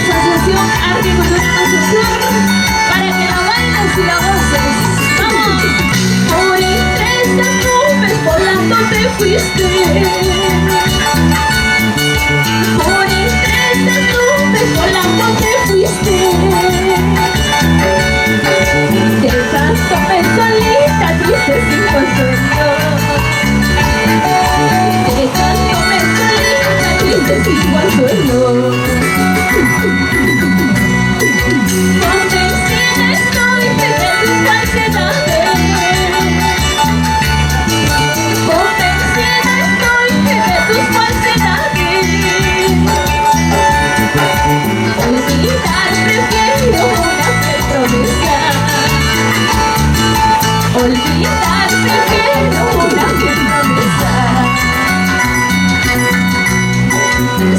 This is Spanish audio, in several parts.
Asociación Arte y Cultura Concepción, para que la bailes y la goces. ¡Vamos! Por entre esas nubes volando te fuiste. Por entre esas nubes volando te fuiste. Dejándome solita, triste sin consuelo. Dejándome solita, triste sin consuelo. Convencida estoy de tus falsedades. Convencida estoy de tus falsedades. Olvidar prefiero una promesa. Olvidar prefiero una promesa.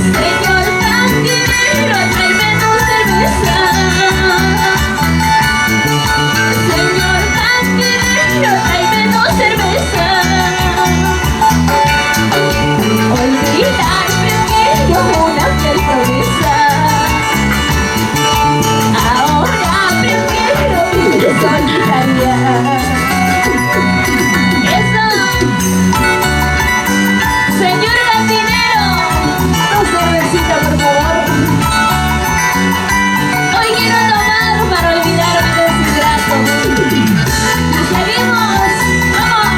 Señor cantinero, tráeme dos cervezas. Señor cantinero, tráeme dos cervezas. Olvidar prefiero una promesa. Ahora prefiero vivir solitaria. Eso. Señor cantinero, dos cervecitas por favor. Hoy quiero tomar para olvidarme de ese rato. Seguimos, vamos.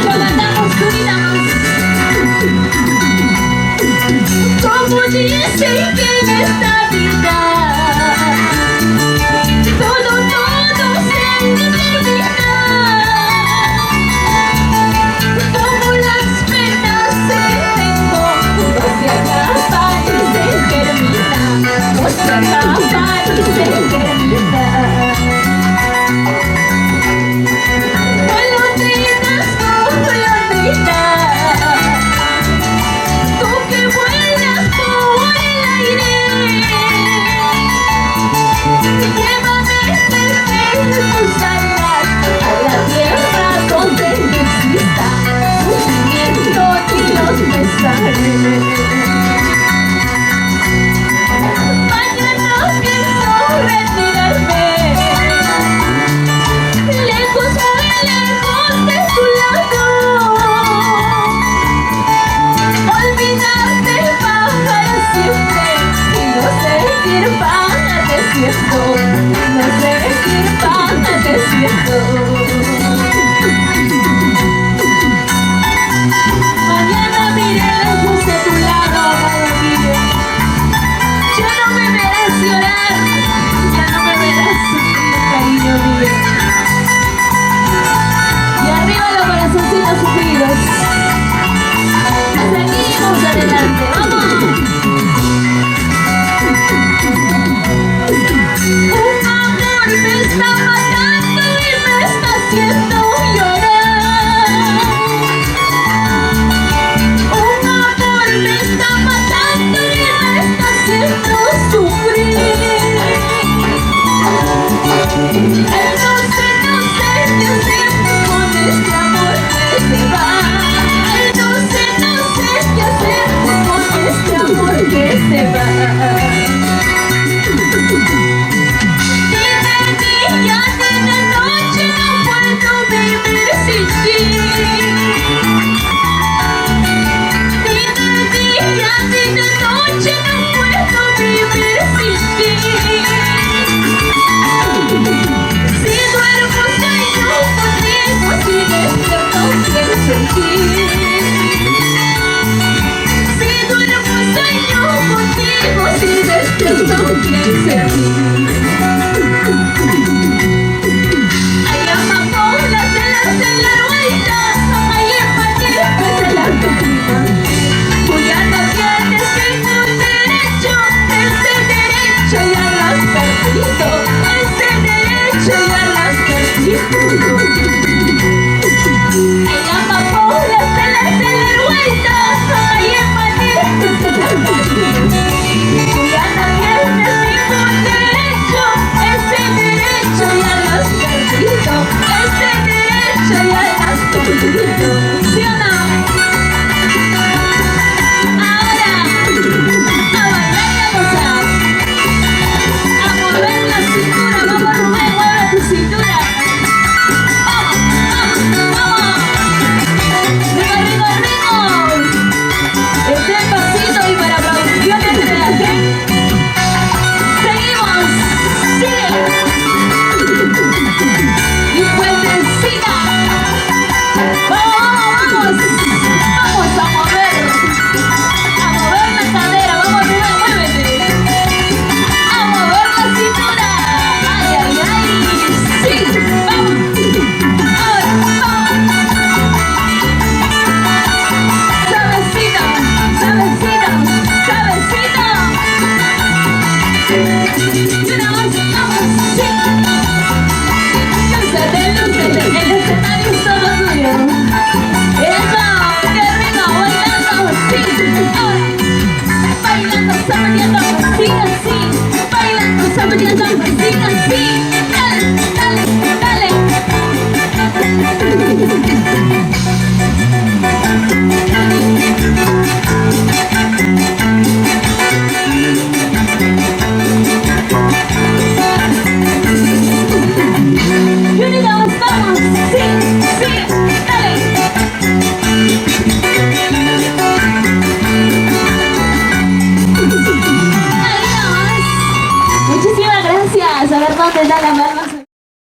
Levantamos, subidamos. Como dicen que en esta vida todo se determina. Como las penas que tengo no se acaban y se terminan. No se acaban y se terminan. Golondrinas, golondrinas, tú que vuelas por el aire, llévame desde tus alas a la tierra donde no exista sufrimiento ni los pesares. Mañana pienso retirarme, lejos, muy lejos de tu lado. Olvidarte para siempre y no seguir padeciendo, no seguir padeciendo. Mañana miré lejos de tu lado, amado mío. Ya no me verás llorar, ya no me verás sufrir, cariño mío. Y arriba los corazoncitos sufridos. Seguimos adelante, vamos. Un amor me está matando y me está haciendo llorar. Un amor me está matando y me está haciendo sufrir. Entonces no sé qué hacer con este amor que se va. Entonces no sé qué hacer con este amor que se va. Dime día, dime noche, no puedo vivir sin ti. Dime día, dime noche, no puedo vivir sin ti. Si duermo sueño contigo, si despierto pienso en ti. Si duermo sueño contigo, si despierto pienso en ti. Hay amapolas en la rueda, hay empatitas en la cocina. Tú ya no tienes ningún derecho, ese derecho ya lo has perdido, ese derecho ya lo has perdido. Hay amapolas en la rueda, hay empatitas en la cocina. Tú ya no tienes ningún derecho. ¿Sí o no? Ahora, a bailar y a gozar. A mover la cintura. Vamos, Rubén, mueve tu cintura. Vamos, vamos, vamos. Rico, rico, rico. Este pasito y para producción entre la gente. Seguimos. Sigue. Y fuertecita. Vamos, vamos, vamos. Vamos a mover. A mover la cadera. Vamos, Rubén, muévete. A mover la cintura. Ay, ay, ay. Sí. Vamos. Ahora, vamos. Suavecito, suavecito, suavecito. Y una más, vamos, sí. Lúcete, lúcete, el escenario es todo tuyo. Eso, qué rico, bailando, sí. Ahora, bailando, saboreando, sí, así. Bailando, saboreando, sí, así. Dale, dale, dale. Y ahorita vamos, sí, sí, dale. Ahí nomás. Muchísimas gracias. A ver dónde está la mano.